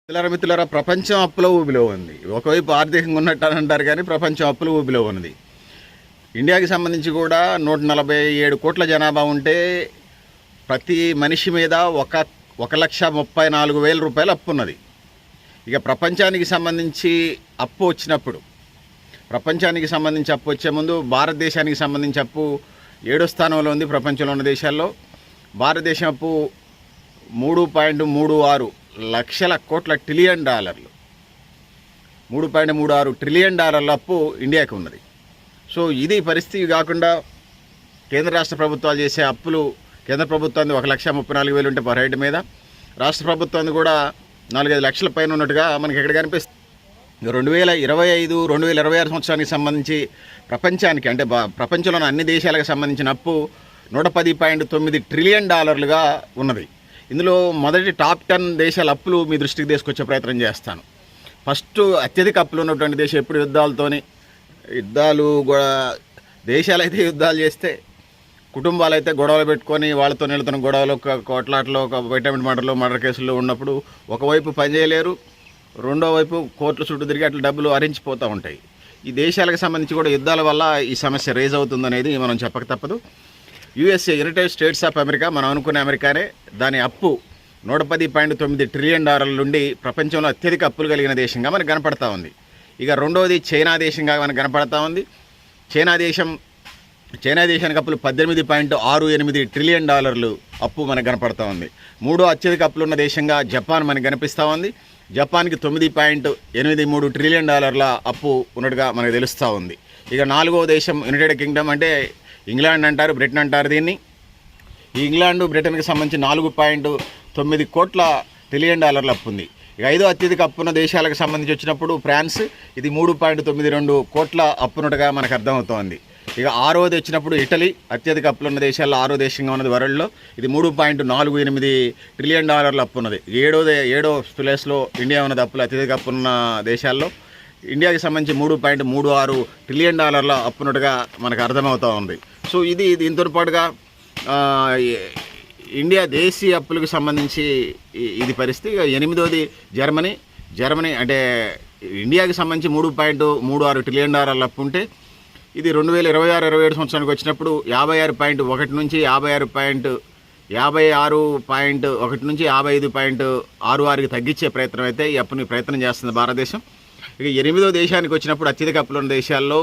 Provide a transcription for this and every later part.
మిత్రులారా ప్రపంచం అప్పుల ఊబిలో ఉంది. ఒకవైపు ఆర్థికంగా ఉన్నట్టు అని అంటారు కానీ ప్రపంచం అప్పుల ఊబిలో ఉన్నది. ఇండియాకి సంబంధించి కూడా 147 కోట్ల జనాభా ఉంటే ప్రతి మనిషి మీద 1,34,000 రూపాయలు అప్పు ఉన్నది. ఇక ప్రపంచానికి సంబంధించి అప్పు వచ్చే ముందు భారతదేశానికి సంబంధించి అప్పు 7వ స్థానంలో ఉంది. ప్రపంచంలో ఉన్న దేశాల్లో భారతదేశం అప్పు $3.36 లక్షల కోట్ల ట్రిలియన్ డాలర్లు, $3.36 ట్రిలియన్ డాలర్ల అప్పు ఇండియాకి ఉన్నది. సో ఇది పరిస్థితి. కాకుండా కేంద్ర రాష్ట్ర ప్రభుత్వాలు చేసే అప్పులు, కేంద్ర ప్రభుత్వాన్ని 1,34,000 ఉంటే పర్ హెడ్ మీద, రాష్ట్ర ప్రభుత్వాన్ని కూడా 4-5 లక్షల పైన ఉన్నట్టుగా మనకి ఎక్కడ కనిపిస్తుంది. 2025, 2026 సంవత్సరానికి సంబంధించి ప్రపంచానికి అంటే ప్రపంచంలోని అన్ని దేశాలకు సంబంధించిన అప్పు $110.9 ట్రిలియన్ డాలర్లుగా ఉన్నది. ఇందులో మొదటి టాప్ 10 దేశాల అప్పులు మీ దృష్టికి తీసుకొచ్చే ప్రయత్నం చేస్తాను. ఫస్ట్ అత్యధిక అప్పులు ఉన్నటువంటి దేశం ఎప్పుడు యుద్ధాలు కూడా దేశాలు అయితే యుద్ధాలు చేస్తే, కుటుంబాలు అయితే గొడవలు పెట్టుకొని వాళ్ళతో నిలుతున్న గొడవలు, కోట్లాట్లో, వైటమిన్ మర్డర్ కేసుల్లో ఉన్నప్పుడు ఒకవైపు పనిచేయలేరు, రెండో వైపు కోర్టుల చుట్టూ తిరిగి అట్లా డబ్బులు హరించిపోతూ ఉంటాయి. ఈ దేశాలకు సంబంధించి కూడా యుద్ధాల వల్ల ఈ సమస్య రేజ్ అవుతుందనేది మనం చెప్పక తప్పదు. USA, United states of America, మనం అనుకునే అమెరికానే, దాని అప్పు $110.9 ట్రిలియన్ డాలర్ల నుండి ప్రపంచంలో అత్యధిక అప్పులు కలిగిన దేశంగా మనకు కనపడతా ఉంది. ఇక రెండవది చైనా దేశంగా మనకు కనపడతా ఉంది. చైనా దేశానికి అప్పులు $18.68 ట్రిలియన్ డాలర్లు అప్పు మనకు కనపడతా ఉంది. మూడో అత్యధిక అప్పులు ఉన్న దేశంగా జపాన్ మనకు కనిపిస్తూ ఉంది. జపాన్కి $9.83 ట్రిలియన్ డాలర్ల అప్పు ఉన్నట్టుగా మనకు తెలుస్తూ ఉంది. ఇక నాలుగో దేశం యునైటెడ్ కింగ్డమ్, అంటే ఇంగ్లాండ్ అంటారు, బ్రిటన్ అంటారు దీన్ని. ఈ ఇంగ్లాండ్, బ్రిటన్కి సంబంధించి $4.9 కోట్ల ట్రిలియన్ డాలర్ల అప్పు ఉంది. ఇక ఐదో అత్యధిక అప్పున్న దేశాలకు సంబంధించి వచ్చినప్పుడు ఫ్రాన్స్, ఇది $3.92 కోట్ల అప్పున్నట్టుగా మనకు అర్థమవుతోంది. ఇక ఆరోది వచ్చినప్పుడు ఇటలీ, అత్యధిక అప్పులున్న దేశాల్లో 6వ దేశంగా ఉన్నది వరల్డ్లో, ఇది $3.48 ట్రిలియన్ డాలర్ల అప్పు ఉన్నది. ఏడో ప్లేస్లో ఇండియా ఉన్నది అప్పులు, అత్యధిక అప్పున్న దేశాల్లో. ఇండియాకి సంబంధించి $3.36 ట్రిలియన్ డాలర్ల అప్పున్నట్టుగా మనకు అర్థమవుతూ ఉంది. సో ఇది దీంతో పాటుగా ఇండియా దేశీయ అప్పులకు సంబంధించి ఇది పరిస్థితి. 8వది జర్మనీ అంటే ఇండియాకి సంబంధించి $3.36 ట్రిలియన్ డాలర్ల అప్పు ఉంటే, ఇది 2026-27 సంవత్సరానికి వచ్చినప్పుడు 56.1 నుంచి 56.1 నుంచి 55.66కి తగ్గించే ప్రయత్నం అయితే ఈ అప్పుని ప్రయత్నం చేస్తుంది భారతదేశం. ఇక 8వ దేశానికి వచ్చినప్పుడు అత్యధిక అప్పులు ఉన్న దేశాల్లో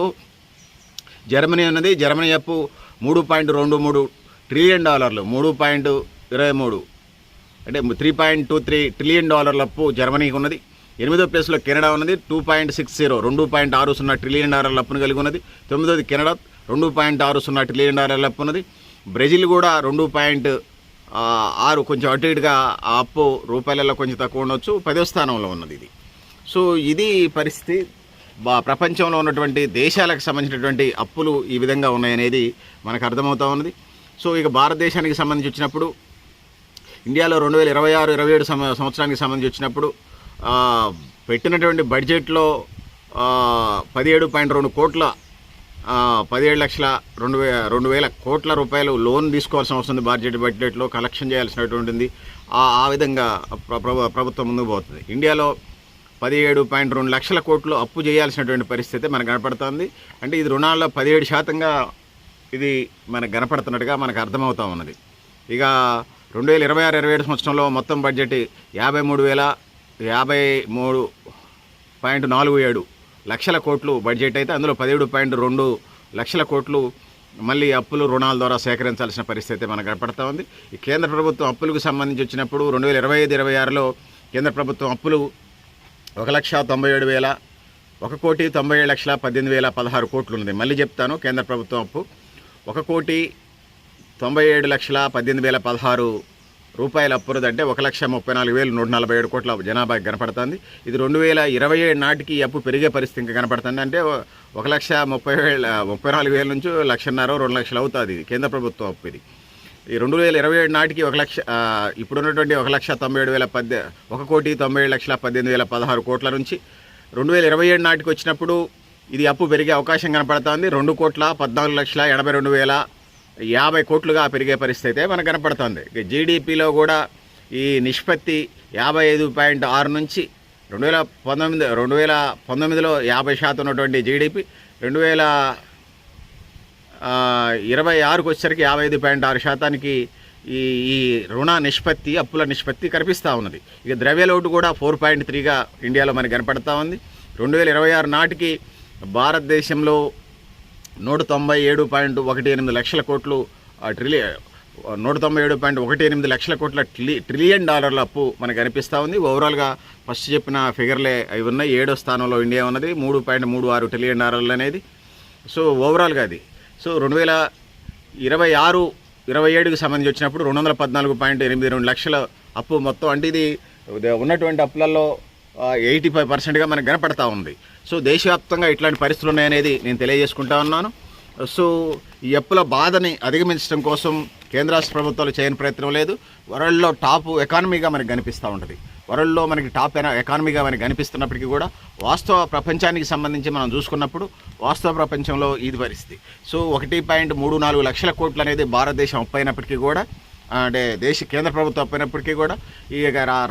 జర్మనీ ఉన్నది. జర్మనీ అప్పు $3.23 ట్రిలియన్ డాలర్లు, 3.23 అంటే $3.23 ట్రిలియన్ డాలర్ల అప్పు జర్మనీకి ఉన్నది. 8వ ప్లేస్లో కెనడా ఉన్నది, 2.60 2.60 ట్రిలియన్ డాలర్ల అప్పును కలిగి ఉన్నది. 9వది కెనడా, 2.60 ట్రిలియన్ డాలర్ల అప్పు ఉన్నది. బ్రెజిల్ కూడా 2.6, కొంచెం అటు ఇటుగా ఆ అప్పు రూపాయలలో కొంచెం తక్కువ ఉండొచ్చు, 10వ స్థానంలో ఉన్నది ఇది. సో ఇది పరిస్థితి. ప్రపంచంలో ఉన్నటువంటి దేశాలకు సంబంధించినటువంటి అప్పులు ఈ విధంగా ఉన్నాయనేది మనకు అర్థమవుతూ ఉన్నది. సో ఇక భారతదేశానికి సంబంధించి వచ్చినప్పుడు, ఇండియాలో 2026-27 సంవత్సరానికి సంబంధించి వచ్చినప్పుడు పెట్టినటువంటి బడ్జెట్లో 17.2 కోట్ల 17,02,000 కోట్ల రూపాయలు లోన్ తీసుకోవాల్సిన అవసరం ఉంది. బడ్జెట్లో కలెక్షన్ చేయాల్సినటువంటిది ఆ విధంగా ప్రభుత్వం ముందుకు పోతుంది. ఇండియాలో 17.2 లక్షల కోట్లు అప్పు చేయాల్సినటువంటి పరిస్థితి మనకు కనపడుతుంది. అంటే ఇది రుణాల్లో 17% ఇది మనకు కనపడుతున్నట్టుగా మనకు అర్థమవుతూ ఉన్నది. ఇక 2026-27 సంవత్సరంలో మొత్తం బడ్జెట్ 53.47 లక్షల కోట్లు బడ్జెట్ అయితే, అందులో 17.2 లక్షల కోట్లు మళ్ళీ అప్పులు రుణాల ద్వారా సేకరించాల్సిన పరిస్థితి మనకు కనపడుతూ ఉంది. ఈ కేంద్ర ప్రభుత్వం అప్పులకు సంబంధించి వచ్చినప్పుడు 2025-26లో కేంద్ర ప్రభుత్వం అప్పులు 1,97,18,16 కోట్లు ఉన్నది. మళ్ళీ చెప్తాను, కేంద్ర ప్రభుత్వం అప్పు 1,97,18,16 రూపాయల అప్పున్నది. అంటే 1,34,147 కోట్ల జనాభాకి కనపడుతుంది. ఇది 2027 నాటికి ఈ అప్పు పెరిగే పరిస్థితి ఇంకా కనపడుతుంది. అంటే 1,34,000 నుంచి 1,00,000 2 లక్షలు అవుతుంది ఇది కేంద్ర ప్రభుత్వం అప్పు. ఇది ఈ 2027 నాటికి ఇప్పుడున్నటువంటి 1,97,18,16 కోట్ల నుంచి 2027 నాటికి వచ్చినప్పుడు ఇది అప్పు పెరిగే అవకాశం కనపడుతుంది. 2,14,82,050 కోట్లుగా పెరిగే పరిస్థితి అయితే మనకు కనపడుతుంది. జీడిపిలో కూడా ఈ నిష్పత్తి 55.6 నుంచి 2019లో 50% ఉన్నటువంటి జీడిపి 2026కు వచ్చేసరికి 55.6% ఈ ఈ రుణ నిష్పత్తి, అప్పుల నిష్పత్తి కనిపిస్తూ ఉన్నది. ఇక ద్రవ్యలోటు కూడా 4.3గా ఇండియాలో మనకి కనపడతా ఉంది. 2026 నాటికి భారతదేశంలో 197.18 లక్షల కోట్లు ట్రిలియన్ డాలర్ల అప్పు మనకు కనిపిస్తూ ఉంది. ఓవరాల్గా ఫస్ట్ చెప్పిన ఫిగర్లే అవి ఉన్నాయి. 7వ స్థానంలో ఇండియా ఉన్నది, 3.36 ట్రిలియన్ డాలర్లు అనేది. సో ఓవరాల్గా అది. సో 2026-27కి సంబంధించి వచ్చినప్పుడు 214.82 లక్షల అప్పు మొత్తం. అంటే ఇది ఉన్నటువంటి అప్పులలో 85%గా మనకు కనపడతా ఉంది. సో దేశవ్యాప్తంగా ఇట్లాంటి పరిస్థితులు ఉన్నాయనేది నేను తెలియజేసుకుంటా ఉన్నాను. సో ఈ అప్పుల బాధని అధిగమించడం కోసం కేంద్ర రాష్ట్ర ప్రభుత్వాలు చేయని ప్రయత్నం లేదు. వరల్డ్లో టాప్ ఎకానమీగా మనకు కనిపిస్తూ ఉంటుంది. వరల్డ్లో మనకి టాప్ ఎకానమీగా మనకి కనిపిస్తున్నప్పటికీ కూడా వాస్తవ ప్రపంచానికి సంబంధించి మనం చూసుకున్నప్పుడు వాస్తవ ప్రపంచంలో ఇది పరిస్థితి. సో 1.34 లక్షల కోట్లు అనేది భారతదేశం అప్పు అయినప్పటికీ కూడా, అంటే కేంద్ర ప్రభుత్వం అప్పైనప్పటికీ కూడా ఈ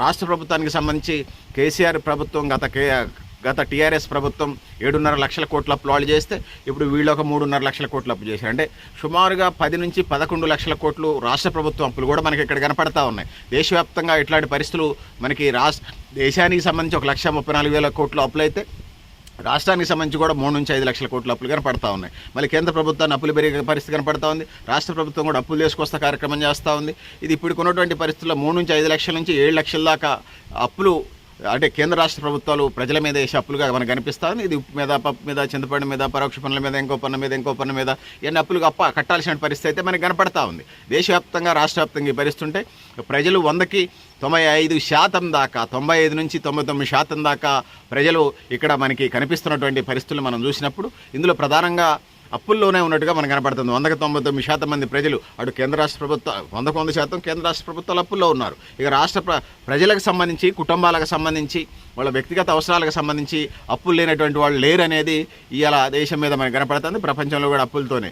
రాష్ట్ర ప్రభుత్వానికి సంబంధించి కేసీఆర్ ప్రభుత్వం గత టీఆర్ఎస్ ప్రభుత్వం 7.5 లక్షల కోట్ల అప్పులు వాళ్ళు చేస్తే ఇప్పుడు వీళ్ళు ఒక 3.5 లక్షల కోట్ల అప్పు చేశారు. అంటే సుమారుగా 10 నుంచి 11 లక్షల కోట్లు రాష్ట్ర ప్రభుత్వం అప్పులు కూడా మనకి ఇక్కడ కనపడతా ఉన్నాయి. దేశవ్యాప్తంగా ఇట్లాంటి పరిస్థితులు మనకి దేశానికి సంబంధించి 1,34,000 కోట్ల అప్పులు అయితే రాష్ట్రానికి సంబంధించి కూడా 3 నుంచి 5 లక్షల కోట్ల అప్పులు కనపడతా ఉన్నాయి. మళ్ళీ కేంద్ర ప్రభుత్వాన్ని అప్పులు పెరిగే పరిస్థితి కనపడతా ఉంది. రాష్ట్ర ప్రభుత్వం కూడా అప్పులు తీసుకొస్తా కార్యక్రమం చేస్తూ ఉంది. ఇది ఇప్పుడు ఉన్నటువంటి పరిస్థితుల్లో 3 నుంచి 5 లక్షల నుంచి 7 లక్షల దాకా అప్పులు, అంటే కేంద్ర రాష్ట్ర ప్రభుత్వాలు ప్రజల మీద వేసే అప్పులుగా మనకు కనిపిస్తూ ఉంది. ఇది ఉప్పు మీద, పప్పు మీద, చింతపండు మీద, పరోక్ష పనుల మీద, ఇంకో పన్ను మీద ఇవన్నీ అప్పులుగా కట్టాల్సిన పరిస్థితి అయితే మనకు కనపడతా ఉంది. దేశవ్యాప్తంగా రాష్ట్ర వ్యాప్తంగా ఈ పరిస్థితుంటే ప్రజలు 100కి 95% దాకా, 95 నుంచి 99% దాకా ప్రజలు ఇక్కడ మనకి కనిపిస్తున్నటువంటి పరిస్థితులు మనం చూసినప్పుడు ఇందులో ప్రధానంగా అప్పుల్లోనే ఉన్నట్టుగా మనకు కనపడుతుంది. 100కి 99% మంది ప్రజలు అటు కేంద్ర రాష్ట్ర ప్రభుత్వ 100% కేంద్ర రాష్ట్ర ప్రభుత్వాలు అప్పుల్లో ఉన్నారు. ఇక రాష్ట్ర ప్రజలకు సంబంధించి, కుటుంబాలకు సంబంధించి, వాళ్ళ వ్యక్తిగత అవసరాలకు సంబంధించి అప్పులు లేనటువంటి వాళ్ళు లేరనేది ఇవాళ దేశం మీద మనకు కనపడుతుంది. ప్రపంచంలో కూడా అప్పులతోనే,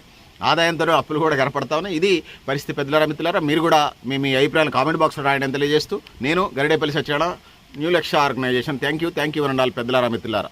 ఆదాయంతో అప్పులు కూడా కనపడతా ఉన్నాయి. ఇది పరిస్థితి. పెద్దలారా, మిత్రులారా, మీరు కూడా మీ అభిప్రాయాలు కామెంట్ బాక్స్లో రాయడం తెలియజేస్తూ, నేను Garidepalli Satyanarayana, new Lakshya organization. Thank you one and all. పెద్దలారా, మిత్రులారా.